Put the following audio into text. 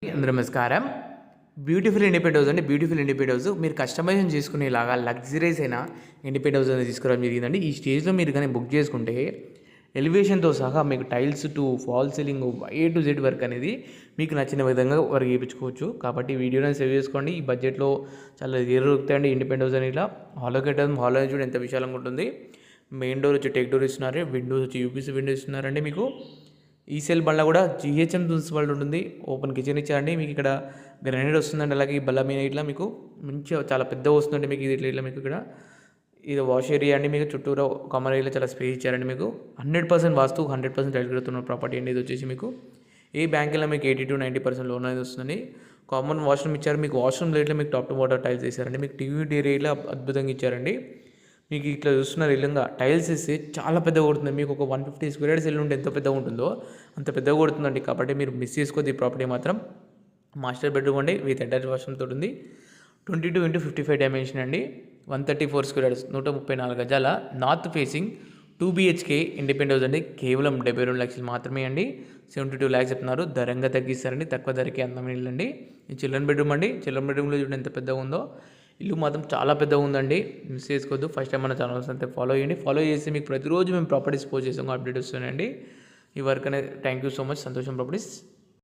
నమస్కారం. Beautiful independent house అండి. Beautiful independent house మీరు కస్టమైజేషన్ చేసుకునేలాగా లగ్జరీస్ అయిన ఇండిపెండెంట్ హౌస్ అనేది తీసుకురావడం జరిగిందండి. ఈ స్టేజ్లో మీరు కానీ బుక్ చేసుకుంటే ఎలివేషన్తో సహా మీకు tiles to fall ceiling A to Z work అనేది మీకు నచ్చిన విధంగా వర్క్ చేయించుకోవచ్చు. కాబట్టి వీడియోని సేవ్ చేసుకోండి. ఈ బడ్జెట్లో చాలా దొరుకుతాయండి ఇండిపెండెంట్ హౌస్ అని. ఇలా హాల్లో కట్టడం, హాల్లో చూడండి ఎంత విశాలంగా ఉంటుంది. మెయిన్ డోర్ వచ్చి టేక్ డోర్ ఇస్తున్నారు. విండోస్ వచ్చి యూపీసీ విండోస్ ఇస్తున్నారండి. మీకు ఈ సెల్ బల్ల కూడా జిహెచ్ఎం ప్రిన్సిపల్ ఉంటుంది. ఓపెన్ కిచెన్ ఇచ్చారండి. మీకు ఇక్కడ గ్రానైట్ వస్తుందండి. అలాగే ఈ బల్ల మీద ఇట్లా మీకు మంచిగా చాలా పెద్ద వస్తుందండి. మీకు ఇది ఇట్లా మీకు ఇక్కడ ఇది వాష్ ఏరియా అండి. మీకు చుట్టూరా కామన్ ఏరియా చాలా స్పేస్ ఇచ్చారండి. మీకు 100% వాస్తు 100% రైతున్న ప్రాపర్టీ అండి. ఇది వచ్చేసి మీకు ఏ బ్యాంకులో మీకు 80 to 90% లోన్ అనేది వస్తుంది. కామన్ వాష్రూమ్ ఇచ్చారు. మీకు వాష్రూమ్ రేట్లో మీకు టాప్ టు బాటమ్ టైల్స్ వేసారండి. మీకు టీవీ ఏరియాలో అద్భుతంగా ఇచ్చారండి. మీకు ఇట్లా చూస్తున్నారు ఇల్లంగా టైల్స్ వేస్తే చాలా పెద్దగా కొడుతుంది. మీకు ఒక 150 స్క్వేర్ యార్డ్స్ ఇల్లు ఉంటే ఎంత పెద్దగా ఉంటుందో అంత పెద్దగా కొడుతుందండి. కాబట్టి మీరు మిస్ చేసుకోవద్దు ఈ ప్రాపర్టీ మాత్రం. మాస్టర్ బెడ్రూమ్ అండి విత్ అటాచ్ వాష్రూమ్ తోటి ఉంది. 22x55 డైమెన్షన్ అండి. 134 స్క్వేర్ యార్డ్స్ 134 గజాల north facing 2 BHK independent house అండి. కేవలం 72 లక్షలు మాత్రమే అండి. 72 lakhs చెప్తున్నారు. ధరంగా తగ్గిస్తారండి. తక్కువ ధరకే అందమైన ఇల్లు అండి. ఈ చిల్డ్రన్ బెడ్రూమ్ అండి. చిల్డ్రన్ బెడ్రూమ్లో చూడండి ఎంత పెద్దగా ఉందో. ఇల్లు మాత్రం చాలా పెద్దగా ఉందండి. మిస్ చేసుకోవద్దు. ఫస్ట్ టైం మన ఛానల్స్ అంతే ఫాలో చేయండి. ఫాలో చేస్తే మీకు ప్రతిరోజు మేము ప్రాపర్టీస్ పోస్ట్ చేసాము అప్డేట్ వస్తున్నాయండి. ఈ వర్క్ అనేది థ్యాంక్ యూ సో మచ్ సంతోషం ప్రాపర్టీస్.